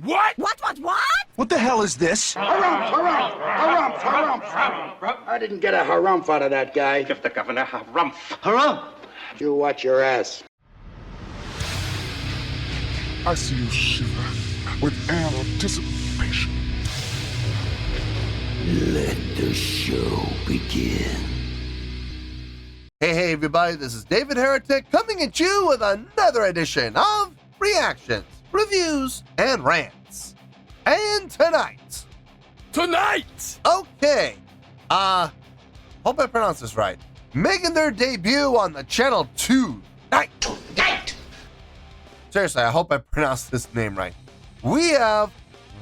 What? What? What the hell is this? Harumph. I didn't get a harumph out of that guy. Give the governor harumph. Harumph! You watch your ass. I see you shiver with anticipation. Let the show begin. Hey, everybody, this is David Heretic coming at you with another edition of Reactions, Reviews, and Rants. And tonight, okay, hope I pronounced this right, making their debut on the channel tonight. Seriously, I hope I pronounced this name right. We have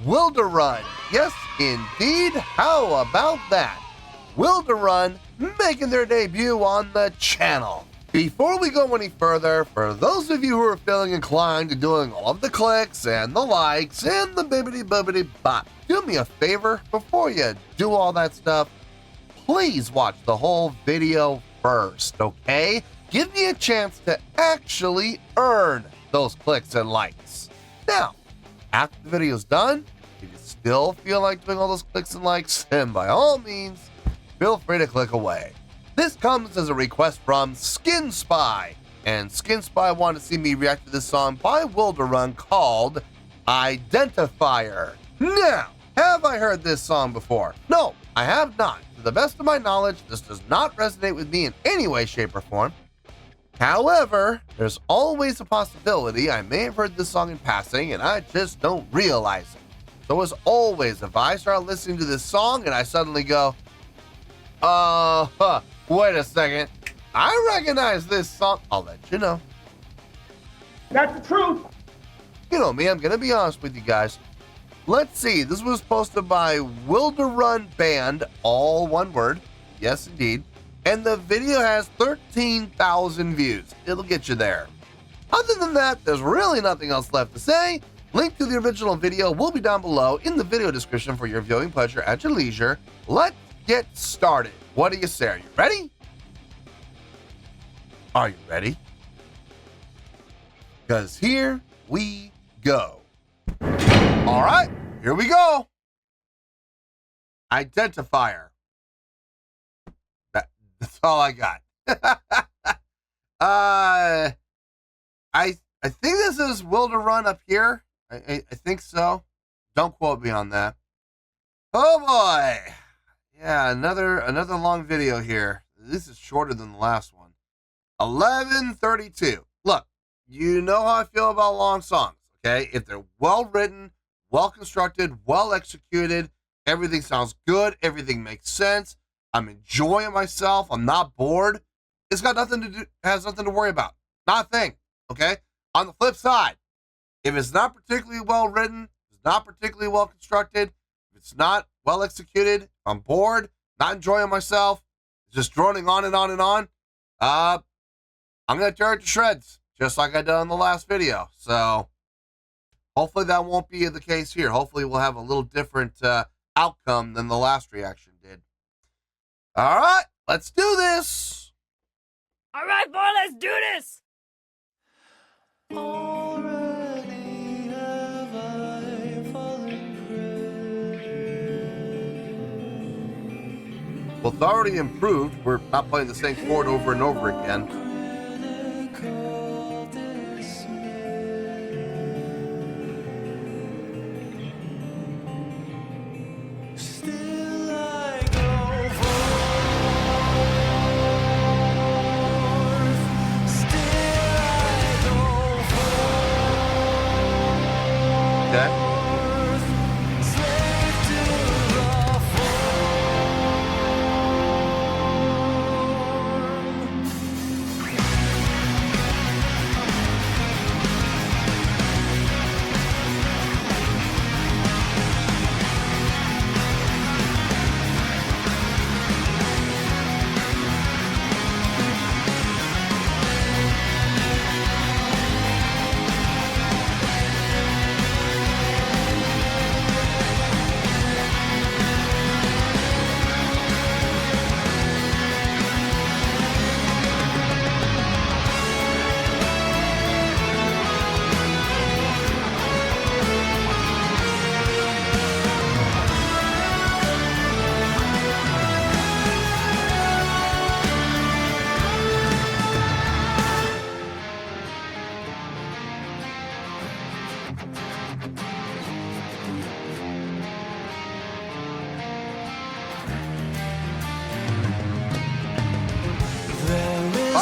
Wilderun. Yes, indeed. How about that? Wilderun making their debut on the channel. Before we go any further, for those of you who are feeling inclined to doing all of the clicks and the likes and the bibbity-bobbity bop, do me a favor, before you do all that stuff, please watch the whole video first, okay? Give me a chance to actually earn those clicks and likes. Now, after the video's done, if you still feel like doing all those clicks and likes, then by all means, feel free to click away. This comes as a request from Skin Spy, and Skin Spy wanted to see me react to this song by Wilderun called Identifier. Now, have I heard this song before? No, I have not. To the best of my knowledge, this does not resonate with me in any way, shape, or form. However, there's always a possibility I may have heard this song in passing and I just don't realize it. So as always, if I start listening to this song and I suddenly go, wait a second, I recognize this song, I'll let you know. That's the truth. You know me, I'm gonna be honest with you guys. Let's see, this was posted by Wilderun Band, all one word, yes indeed, and the video has 13,000 views. It'll get you there. Other than that, there's really nothing else left to say. Link to the original video will be down below in the video description for your viewing pleasure at your leisure. Let's get started. What do you say? Are you ready? Are you ready? Because here we go. All right, here we go. Identifier. That's all I got. I think this is Wilderun up here. I think so. Don't quote me on that. Oh boy. Yeah, another long video here. This is shorter than the last one. 11:32. Look, you know how I feel about long songs, okay? If they're well written, well constructed, well executed, everything sounds good, everything makes sense, I'm enjoying myself, I'm not bored, it's got nothing to do, has nothing to worry about. Not a thing, okay? On the flip side, if it's not particularly well written, if it's not particularly well constructed, if it's not well executed, I'm bored, not enjoying myself, just droning on and on and on, I'm going to tear it to shreds, just like I did on the last video. So hopefully that won't be the case here. Hopefully we'll have a little different outcome than the last reaction did. All right, let's do this. All right, boy, let's do this. Already have I fallen prey. Well, it's already improved. We're not playing the same chord over and over again. Okay.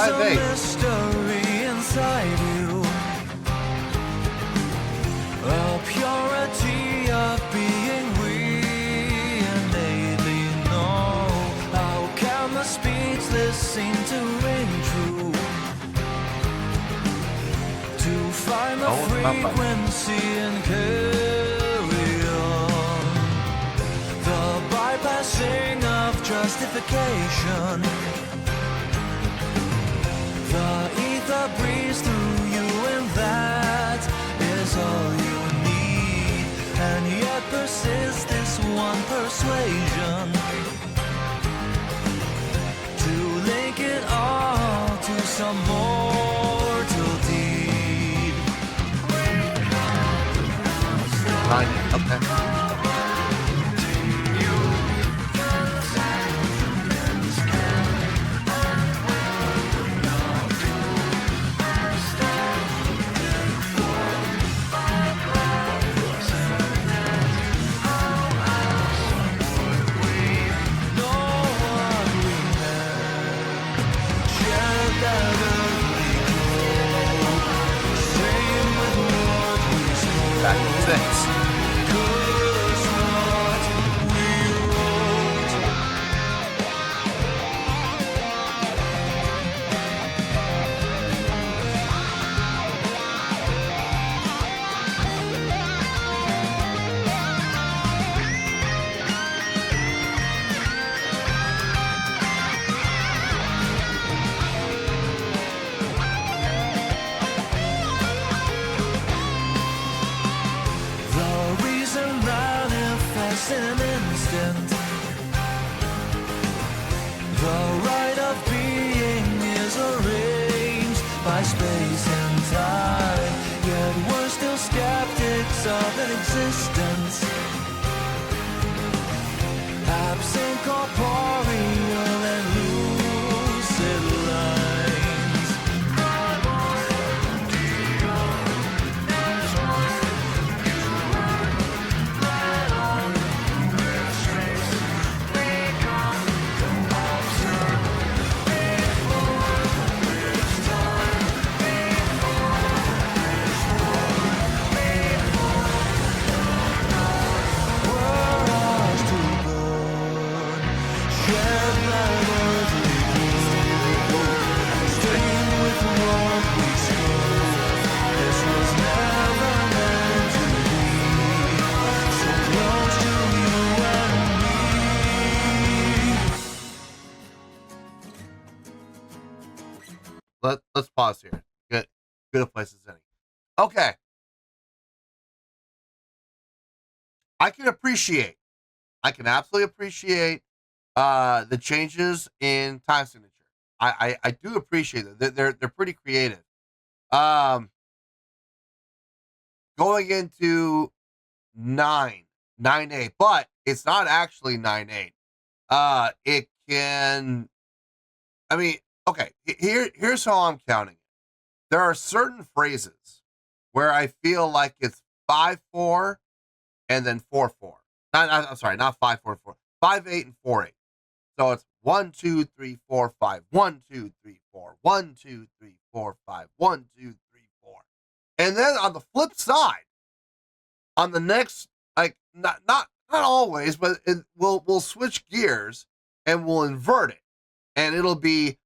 5/8. Mystery inside you, a purity of being we innately know. How can the speechless seem to ring true? To find the Oh, it's not bad. frequency and carry on. The bypassing of justification. The ether breathes through you, and that is all you need. And yet persists this one persuasion, to link it all to some mortal deed. 9/8. Okay. Back to 6. The reason manifests in an instant. The right of being is arranged by space and time. Yet we're still skeptics of an existence absent corporeal and lucid lines. Let's pause here. Good a place as any. Okay. I can absolutely appreciate the changes in time signature. I do appreciate it. They're pretty creative. Going into 9/8, but it's not actually 9/8. It can, I mean, okay, here's how I'm counting it. There are certain phrases where I feel like it's 5/4 and then 4/4. I'm sorry, not 5/4/4. 5/8 and 4/8. So it's 1, 2, 3, 4, 5. 1, 2, 3, 4. 1, 2, 3, 4, 5. 1, 2, 3, 4. And then on the flip side, on the next, like not always, but we'll switch gears and we'll invert it, and it'll be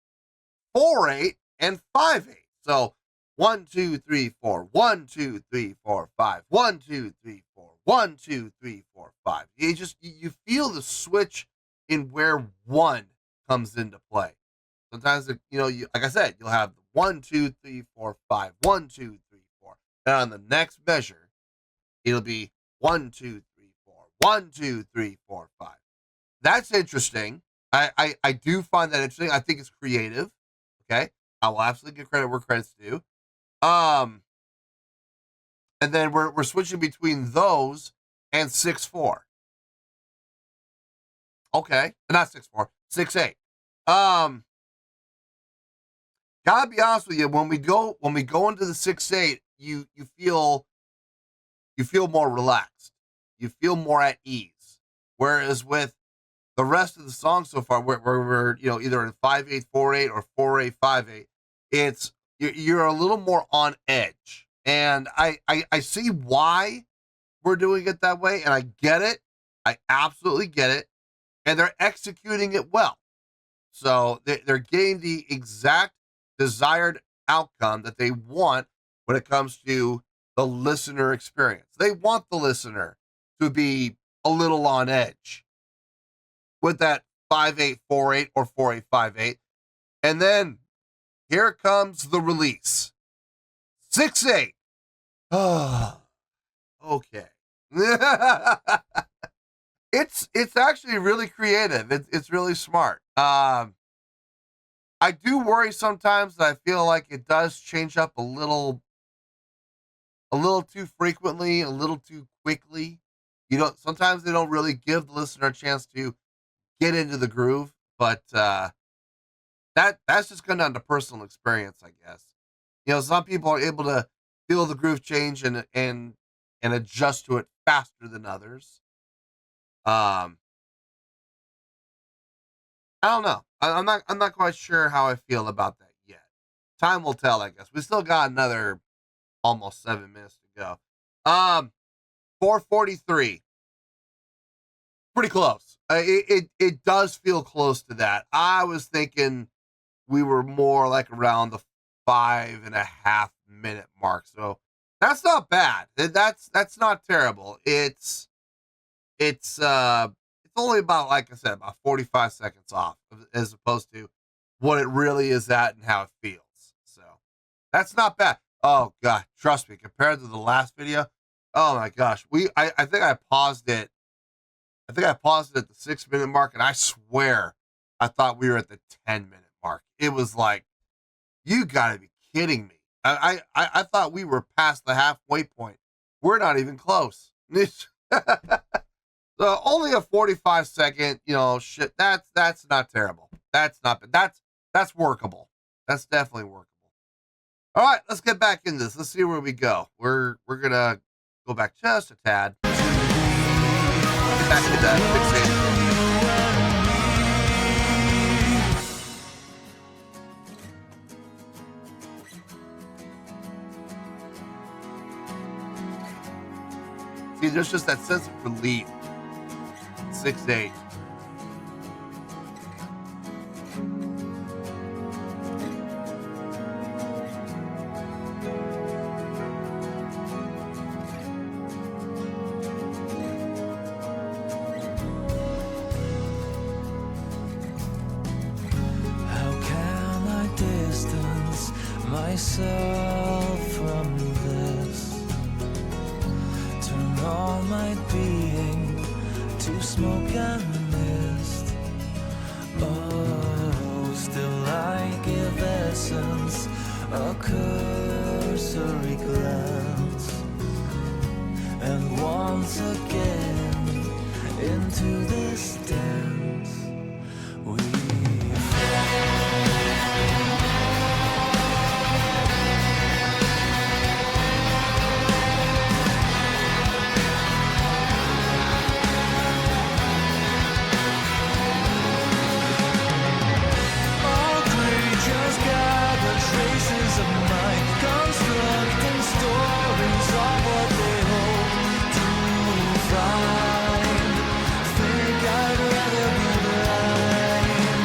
4/8 and 5/8. So 1, 2, 3, 4. 1, 2, 3, 4, 5. 1, 2, 3, 4. 1, 2, 3, 4, 5. You feel the switch in where one comes into play. Sometimes like I said, you'll have 1, 2, 3, 4, 5. 1, 2, 3, 4. And on the next measure, it'll be 1, 2, 3, 4. 1, 2, 3, 4, 5. That's interesting. I do find that interesting. I think it's creative. Okay, I will absolutely give credit where credit's due. And then we're switching between those and 6/4. Okay, not 6/4, 6/8. Gotta be honest with you, when we go into the 6/8, you feel more relaxed. You feel more at ease. Whereas with the rest of the song so far, we're either in 5/8, 4/8, or 4/8, 5/8, you're a little more on edge. And I see why we're doing it that way, and I get it. I absolutely get it. And they're executing it well. So they're getting the exact desired outcome that they want when it comes to the listener experience. They want the listener to be a little on edge with that 5848 or 4858. And then here comes the release. 68. Oh, okay. It's actually really creative. It's really smart. I do worry sometimes that I feel like it does change up a little too frequently, a little too quickly. Sometimes they don't really give the listener a chance to get into the groove, but that's just going down to personal experience, I guess. Some people are able to feel the groove change and adjust to it faster than others. I don't know. I'm not quite sure how I feel about that yet. Time will tell, I guess. We still got another almost 7 minutes to go. 443. Pretty close. It does feel close to that. I was thinking we were more like around the 5.5 minute mark. So that's not bad. That's not terrible. It's only about, like I said, about 45 seconds off as opposed to what it really is at and how it feels. So that's not bad. Oh God, trust me, compared to the last video, oh my gosh, I think I paused it. I think I paused it at the 6 minute mark, and I swear I thought we were at the 10 minute mark. It was like, you gotta be kidding me. I thought we were past the halfway point. We're not even close. So only a 45 second, shit. That's not terrible. That's not bad. That's workable. That's definitely workable. All right, let's get back in this. Let's see where we go. We're gonna go back just a tad. Get back to that fixation. See, there's just that sense of relief. 6-8. How can I distance myself from this? Turn all my being to smoke and mist. Oh, still I give essence a cursory glance, and once again into this dance we traces of mine, constructing stories of what they hope to find. Think I'd rather be blind.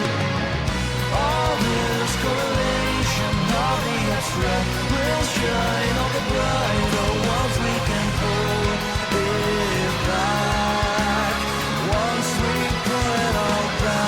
All this collation of the abstract will shine on the brighter once we can pull it back. Once we pull it all back.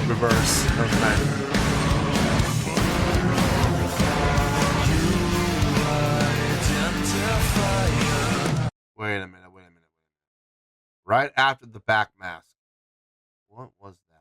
Reverse. That was nice. Wait a minute. Right after the back mask. What was that?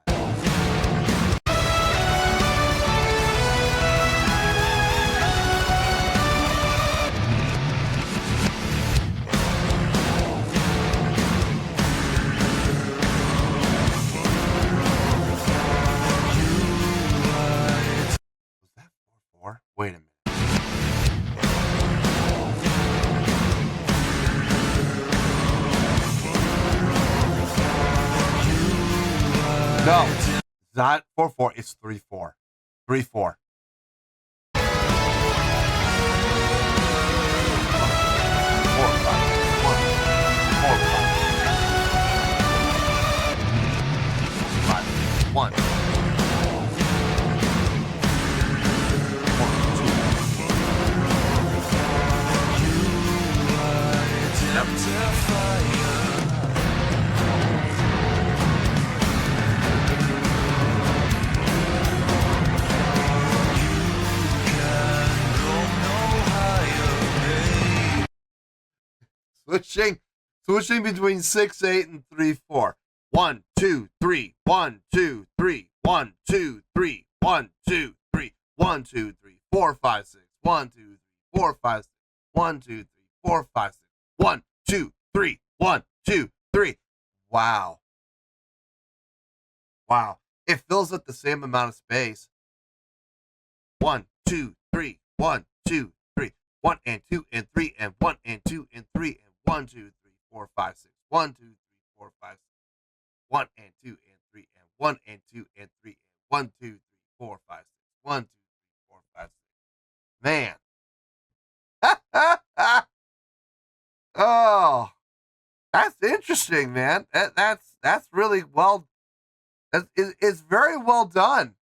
not 4-4. It's 3-4. 3-4. One. Switching between 6-8 and 3-4. 1, 2, 3. 1, 2, 3. 1, 2, 3. 1, 2, 3. 1, 2, 3. 4, 5, 6. 1, 2, 3. 4, 5, 6. 1, 2, 3. 4, 5, 6. 1, 2, 3. 1, 2, 3. Wow. Wow. It fills up the same amount of space. 1, 2, 3. 1, 2, 3. 1 and 2 and 3 and 1 and 2 and 3 and 1, 2, 3, 4, 5, 6. 1, 2, 3, 4, 5, 6. 1 and 2 and 3 and 1 and 2 and 3 and 1, 2, 3, 4, 5, 6. 1, 2, 3, 4, 5, 6. Man. Oh, that's interesting, man. That's really well. It's very well done.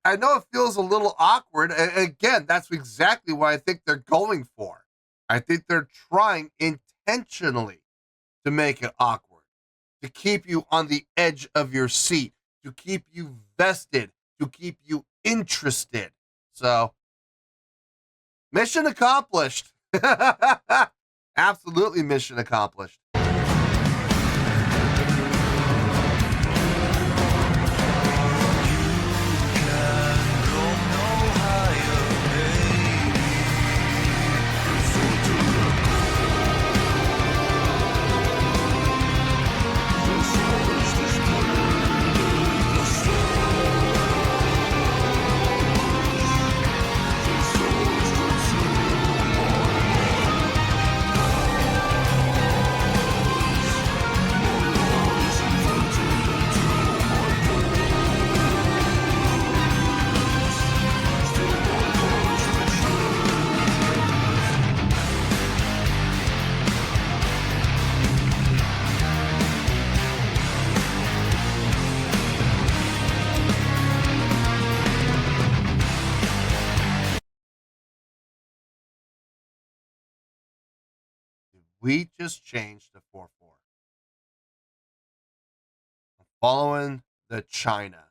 I know it feels a little awkward. Again, that's exactly what I think they're going for. I think they're trying intentionally to make it awkward, to keep you on the edge of your seat, to keep you vested, to keep you interested. So, mission accomplished. Absolutely mission accomplished. We just changed to 4-4. I'm following the China.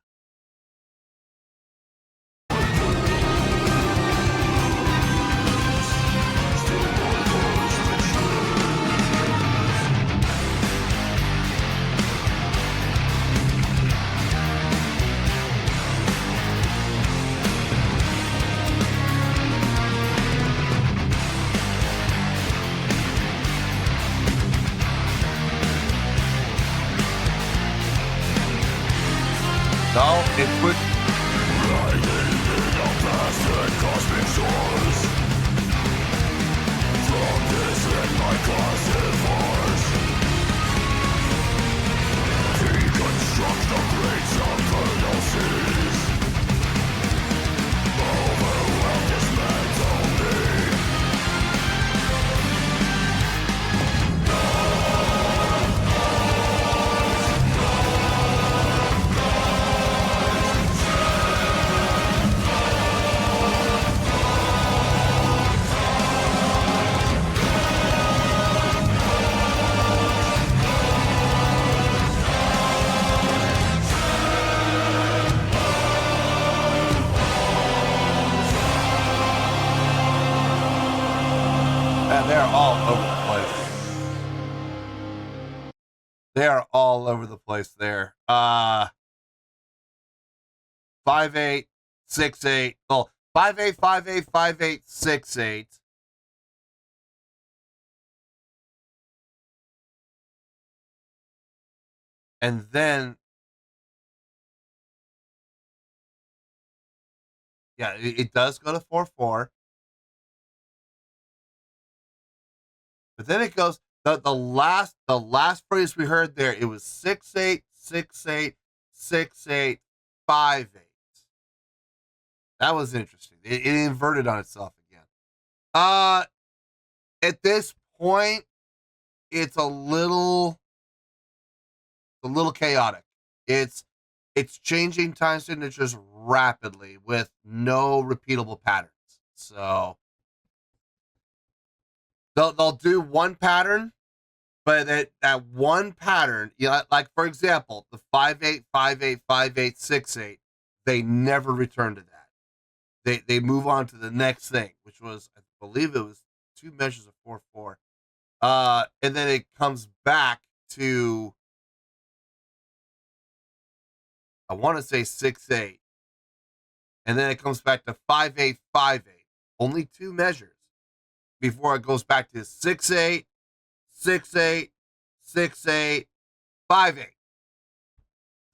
No, it would. They're all over the place. They are all over the place there. 5-8, 6-8. Well, 5-8, 5-8, 5-8, 6-8. And then, yeah, it does go to 4-4. But then it goes, the last phrase we heard there, it was 6-8, 6-8, 6-8, 5/8. That was interesting. It inverted on itself again. At this point, it's a little chaotic. It's changing time signatures rapidly with no repeatable patterns. So they'll do one pattern, but that one pattern, you know, like for example, the 5/8, 5/8, 5/8, 6/8, they never return to that. They move on to the next thing, which was, I believe it was 2 measures of 4/4. And then it comes back to, I want to say 6/8. And then it comes back to 5/8, 5/8. Only 2 measures before it goes back to 6/8, 6/8, 6/8, 5/8.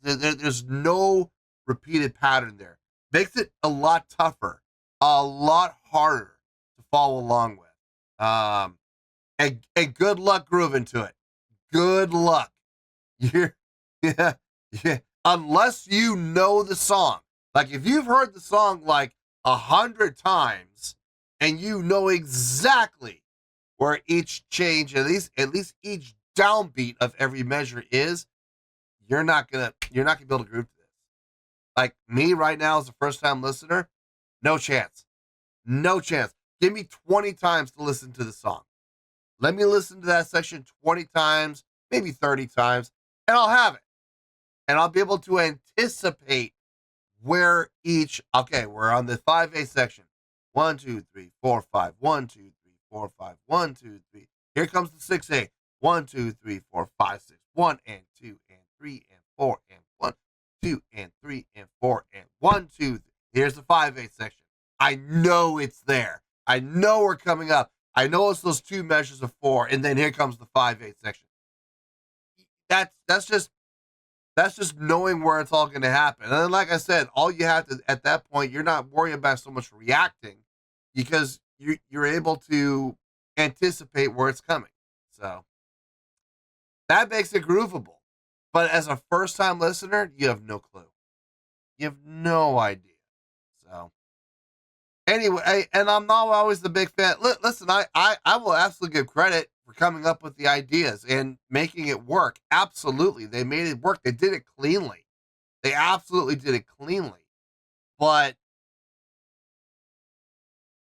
There's no repeated pattern there. Makes it a lot tougher, a lot harder to follow along with. And good luck grooving to it. Good luck. Yeah. Unless you know the song. Like if you've heard the song like 100 times and you know exactly where each change, at least each downbeat of every measure is, you're not gonna be able to groove to this. Like me right now as a first time listener, no chance. No chance. Give me 20 times to listen to the song. Let me listen to that section 20 times, maybe 30 times, and I'll have it. And I'll be able to anticipate where we're on the 5/8 section. 1, 2, 3, 4, 5. 1, 2, 3, 4, 5. 1, 2, 3. Here comes the 6/8. 1, 2, 3, 4, 5, 6. 1 and 2 and 3 and 4 and 1, 2 and 3 and 4 and 1, 2. Here's the 5/8 section. I know it's there. I know we're coming up. I know it's those 2 measures of 4, and then here comes the 5/8 section. That's just knowing where it's all going to happen. And then, like I said, all you have to, at that point, you're not worrying about so much reacting because you're able to anticipate where it's coming. So that makes it groovable. But as a first-time listener, you have no clue. You have no idea. So anyway, and I'm not always the big fan. Listen, I will absolutely give credit for coming up with the ideas and making it work. Absolutely. They made it work. They did it cleanly. They absolutely did it cleanly. But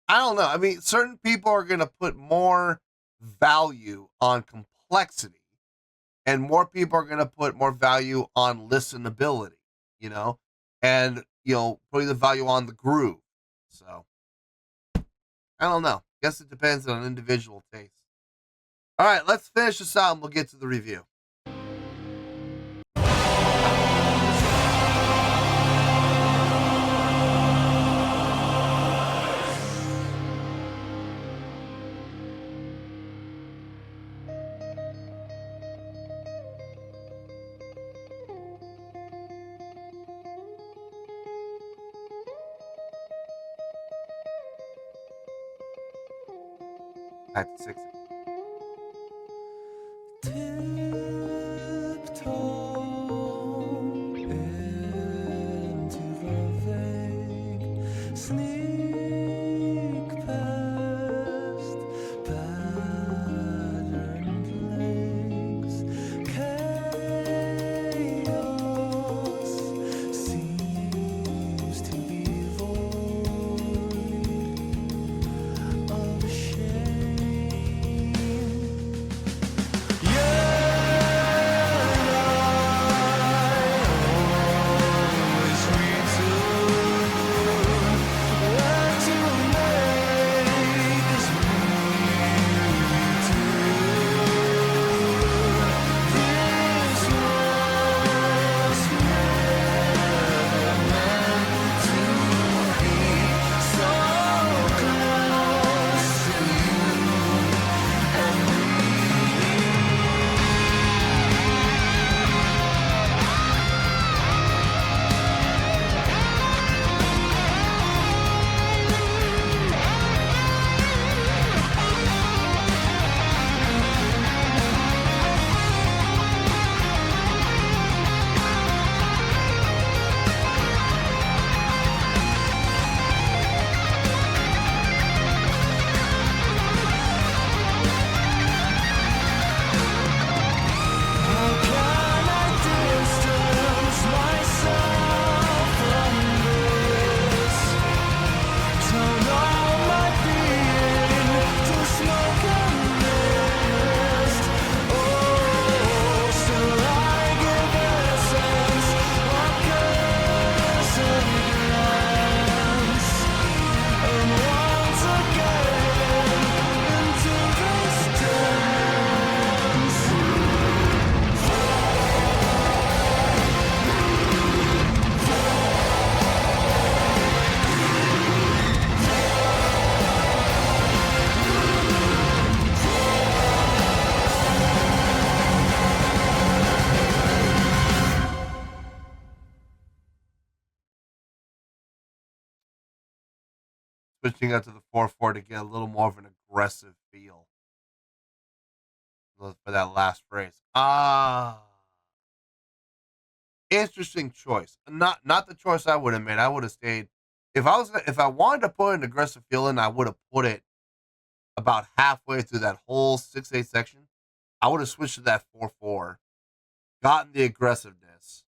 I don't know. I mean, certain people are going to put more value on complexity, and more people are going to put more value on listenability, you know, and, you know, putting the value on the groove. So I don't know. Guess it depends on individual taste. All right, let's finish this out and we'll get to the review. Back to 6. Switching out to the 4/4 to get a little more of an aggressive feel for that last phrase. Interesting choice. Not the choice I would have made. I would have stayed. If I wanted to put an aggressive feel in, I would have put it about halfway through that whole 6/8 section. I would have switched to that 4/4, gotten the aggressiveness,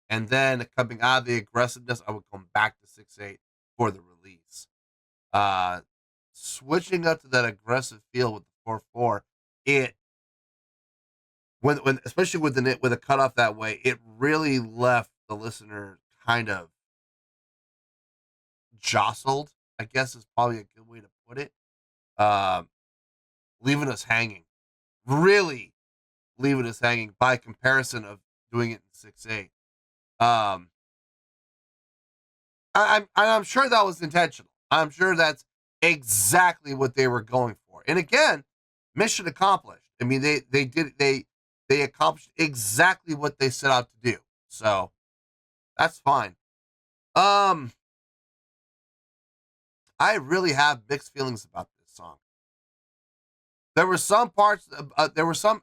and then coming out of the aggressiveness, I would come back to 6/8 for the release. Switching up to that aggressive feel with the 4/4, when especially with a cutoff that way, it really left the listener kind of jostled, I guess is probably a good way to put it. Leaving us hanging. Really leaving us hanging by comparison of doing it in 6/8. I'm sure that was intentional. I'm sure that's exactly what they were going for. And again, mission accomplished. I mean, they accomplished exactly what they set out to do. So that's fine. I really have mixed feelings about this song. There were some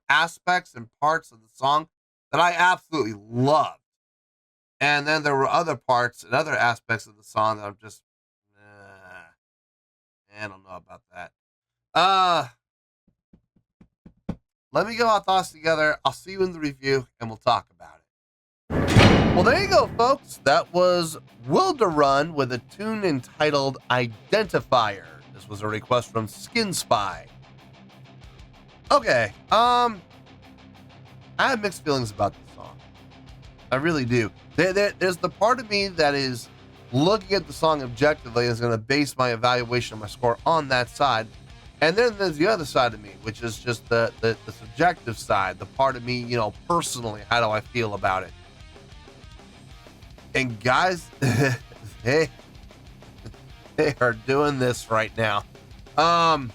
aspects and parts of the song that I absolutely loved. And then there were other parts and other aspects of the song that I'm just, I don't know about that. Let me get my thoughts together. I'll see you in the review and we'll talk about it. Well, there you go, folks. That was Wilderun with a tune entitled Identifier. This was a request from Skin Spy. Okay, I have mixed feelings about this song. I really do. There's the part of me that is looking at the song objectively and is going to base my evaluation of my score on that side. And then there's the other side of me, which is just the subjective side, the part of me, personally, how do I feel about it? And guys, they are doing this right now. I'll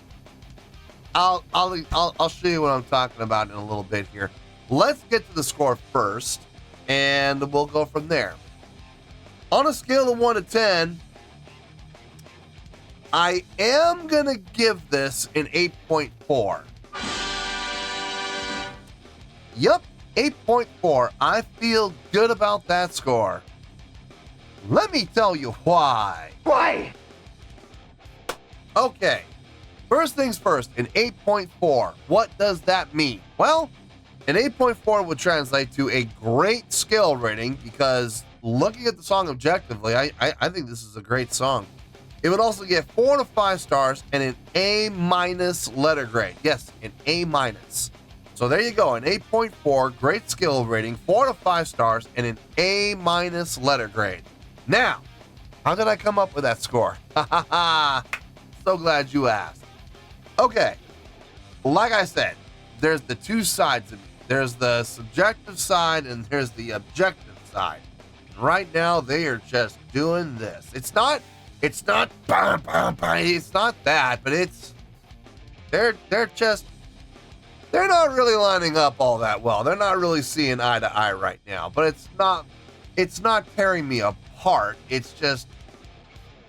show you what I'm talking about in a little bit here. Let's get to the score first, and we'll go from there. On a scale of 1 to 10, I am gonna give this an 8.4. Yup, 8.4. I feel good about that score. Let me tell you why. Why? Okay. First things first, an 8.4. What does that mean? Well, an 8.4 would translate to a great skill rating because looking at the song objectively, I think this is a great song. It would also get 4 to 5 stars and an A- letter grade. Yes, an A-. So there you go, an 8.4, great skill rating, 4 to 5 stars, and an A- letter grade. Now, how did I come up with that score? So glad you asked. Okay, like I said, there's the two sides of me. There's the subjective side and there's the objective side. And right now, they are just doing this. It's not bam, bam, bam. It's not that, but they're not really lining up all that well. They're not really seeing eye to eye right now. But it's not tearing me apart. It's just,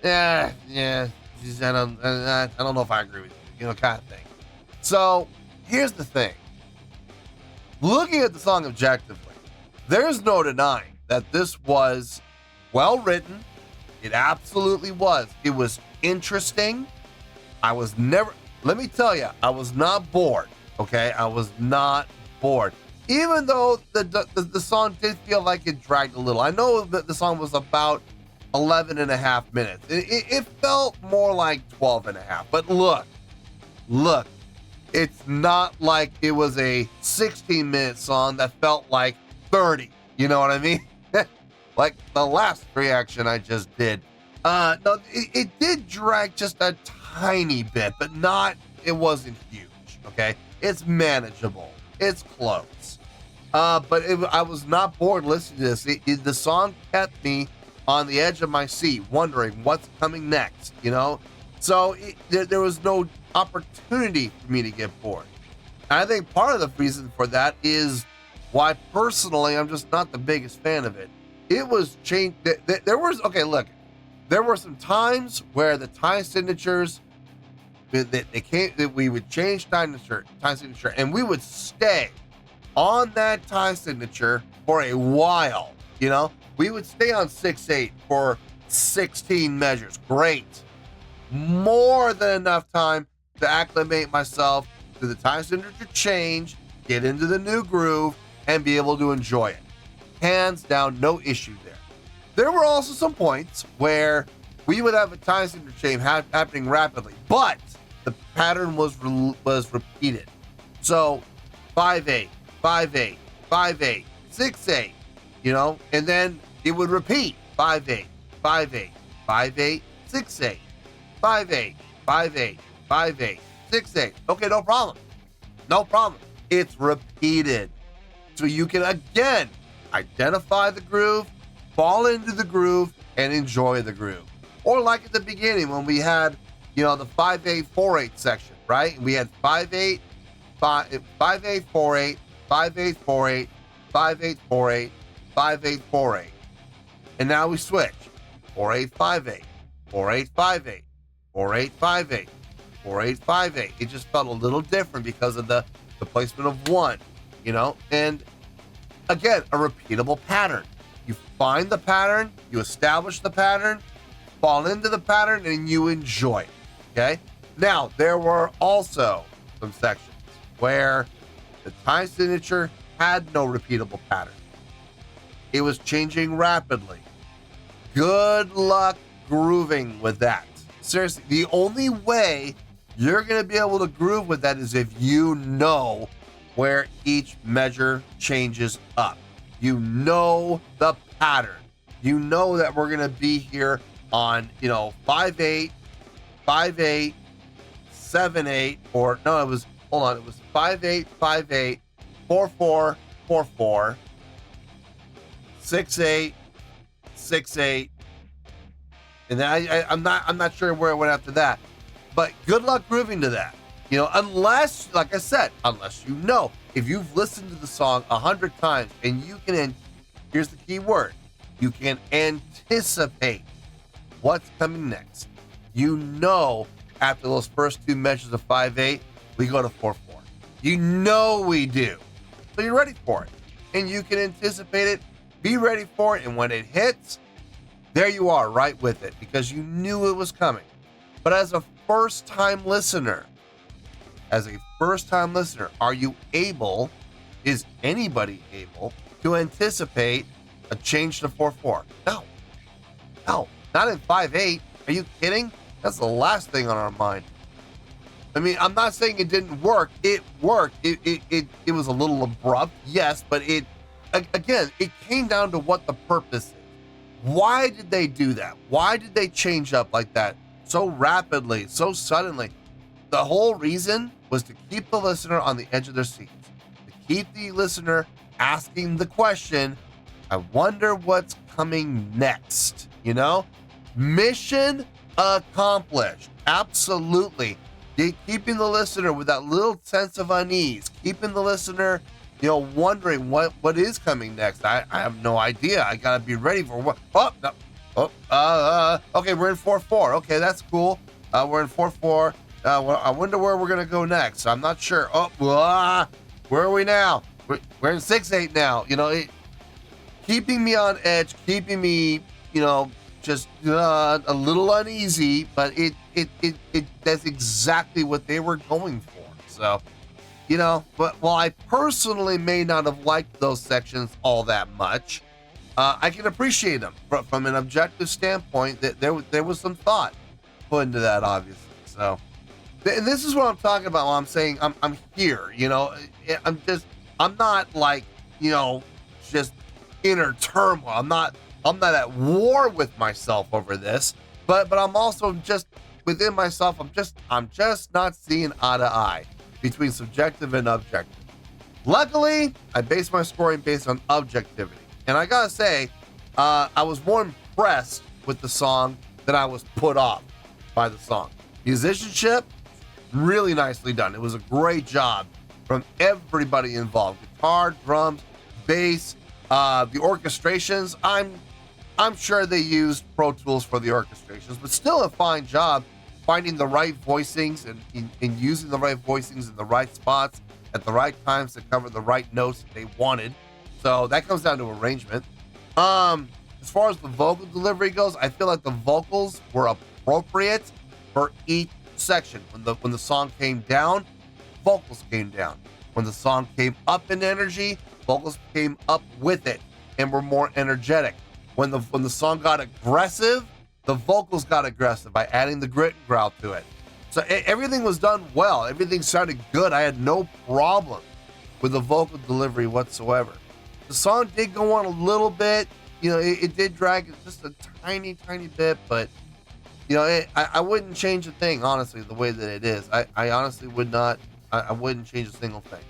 I don't know if I agree with you, kind of thing. So here's the thing. Looking at the song objectively, there's no denying that this was well written. It absolutely was. It was interesting. Let me tell you, I was not bored. Okay, I was not bored. Even though the song did feel like it dragged a little. I know that the song was about 11 and a half minutes. It felt more like 12 and a half. But look, it's not like it was a 16-minute song that felt like 30. You know what I mean? Like the last reaction I just did. No, it did drag just a tiny bit, but it wasn't huge, okay? It's manageable. It's close. But I was not bored listening to this. The song kept me on the edge of my seat, wondering what's coming next, So there was no opportunity for me to get bored. And I think part of the reason for that is why personally I'm just not the biggest fan of it. It was changed. There there were some times where the time signatures that we would change time signature, and we would stay on that time signature for a while. You know, we would stay on 6/8 for 16 measures. Great, more than enough time to acclimate myself to the time signature change, get into the new groove, and be able to enjoy it. Hands down, no issue there. There were also some points where we would have a time signature change happening rapidly, but the pattern was repeated. So 5/8, 5/8, 5/8, 6/8, you know, and then it would repeat 5/8, 5/8, 5/8, 6/8, 5/8, 5/8, 5/8, 6/8. Okay, no problem. No problem. It's repeated. So you can again identify the groove, fall into the groove, and enjoy the groove. Or like at the beginning when we had, you know, the 5/8, 4/8 section, right? We had 5/8, 5/8, 4/8, 5/8, 4/8, 5/8, 4/8, 5/8, 4/8. And now we switch. 4/8, 5/8, 4/8, 5/8, 4/8, 5/8, 4/8, 5/8. It just felt a little different because of the placement of 1, you know? And again, a repeatable pattern. You find the pattern, you establish the pattern, fall into the pattern, and you enjoy it. Okay? Now, there were also some sections where the time signature had no repeatable pattern. It was changing rapidly. Good luck grooving with that. Seriously, the only way you're going to be able to groove with that is if you know where each measure changes up. You know the pattern. You know that we're going to be here on, you know, 5/8, 5/8, 7/8, or no, it was 5/8, 5/8, 4/4, 4/4, 6/8, 6/8, and then I'm not sure where it went after that, but good luck grooving to that. You know, unless, like I said, unless you know, if you've listened to the song 100 times and you can, here's the key word, you can anticipate what's coming next. You know, after those first 2 measures of 5/8, we go to 4/4. You know we do. So you're ready for it. And you can anticipate it, be ready for it, and when it hits, there you are, right with it, because you knew it was coming. But as a first-time listener, are you able, is anybody able to anticipate a change to 4/4? No, not in 5/8. Are you kidding? That's the last thing on our mind. I mean, I'm not saying it didn't work. It worked. It was a little abrupt, yes, but it came down to what the purpose is. Why did they do that? Why did they change up like that so rapidly, so suddenly? The whole reason was to keep the listener on the edge of their seats, to keep the listener asking the question, I wonder what's coming next, you know? Mission accomplished. Absolutely. Keeping the listener with that little sense of unease, keeping the listener, you know, wondering what is coming next. I have no idea. I gotta be ready for what. Okay, we're in 4/4. Okay, that's cool. We're in 4/4. I wonder where we're gonna go next. I'm not sure. Where are we now? We're in 6/8 now. You know, keeping me on edge, keeping me, you know, just a little uneasy. But it that's exactly what they were going for. So, you know, but while I personally may not have liked those sections all that much, I can appreciate them from an objective standpoint. That there was some thought put into that, obviously. So. And this is what I'm talking about when I'm saying I'm here, you know. I'm not like, you know, just inner turmoil. I'm not at war with myself over this, but I'm also just within myself. I'm just not seeing eye to eye between subjective and objective. Luckily, I base my scoring based on objectivity, and I gotta say, I was more impressed with the song than I was put off by the song. Musicianship, really nicely done. It was a great job from everybody involved. Guitar, drums, bass, the orchestrations. I'm I'm sure they used Pro Tools for the orchestrations, but still a fine job finding the right voicings and using the right voicings in the right spots at the right times to cover the right notes that they wanted. So that comes down to arrangement. As far as the vocal delivery goes, I feel like the vocals were appropriate for each section. When the song came down, vocals came down. When the song came up in energy, vocals came up with it and were more energetic. When the song got aggressive, the vocals got aggressive by adding the grit and growl to it. So everything was done well. Everything sounded good. I had no problem with the vocal delivery whatsoever. The song did go on a little bit. It did drag just a tiny bit, but I wouldn't change a thing, honestly, the way that it is. I honestly would not. I wouldn't change a single thing.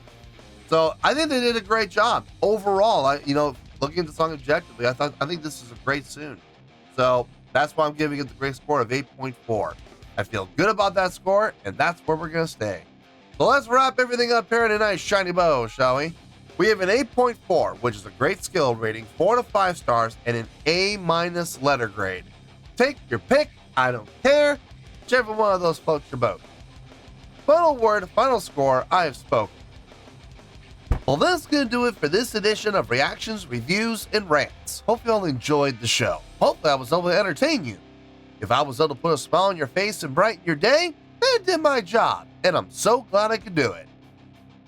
So I think they did a great job overall. Looking at the song objectively, I think this is a great tune. So that's why I'm giving it the great score of 8.4. I feel good about that score, and that's where we're gonna stay. So let's wrap everything up here in a nice shiny bow, shall we? We have an 8.4, which is a great skill rating, 4 to 5 stars, and an A- letter grade. Take your pick. I don't care. Whichever one of those floats your boat. Final word, final score, I have spoken. Well, that's going to do it for this edition of Reactions, Reviews, and Rants. Hope you all enjoyed the show. Hopefully I was able to entertain you. If I was able to put a smile on your face and brighten your day, then it did my job, and I'm so glad I could do it.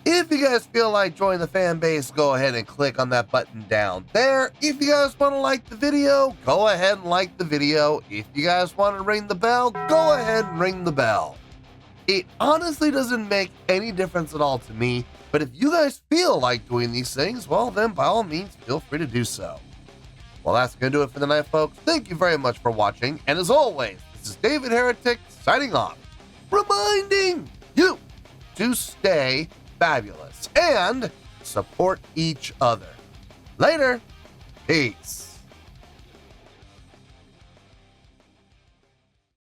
If you guys feel like joining the fan base, go ahead and click on that button down there. If you guys want to like the video, go ahead and like the video. If you guys want to ring the bell, go ahead and ring the bell. It honestly doesn't make any difference at all to me, but if you guys feel like doing these things, well then by all means, feel free to do so. Well, that's going to do it for the night, folks. Thank you very much for watching, and as always, this is David Heretic signing off, reminding you to stay fabulous and support each other. Later. Peace.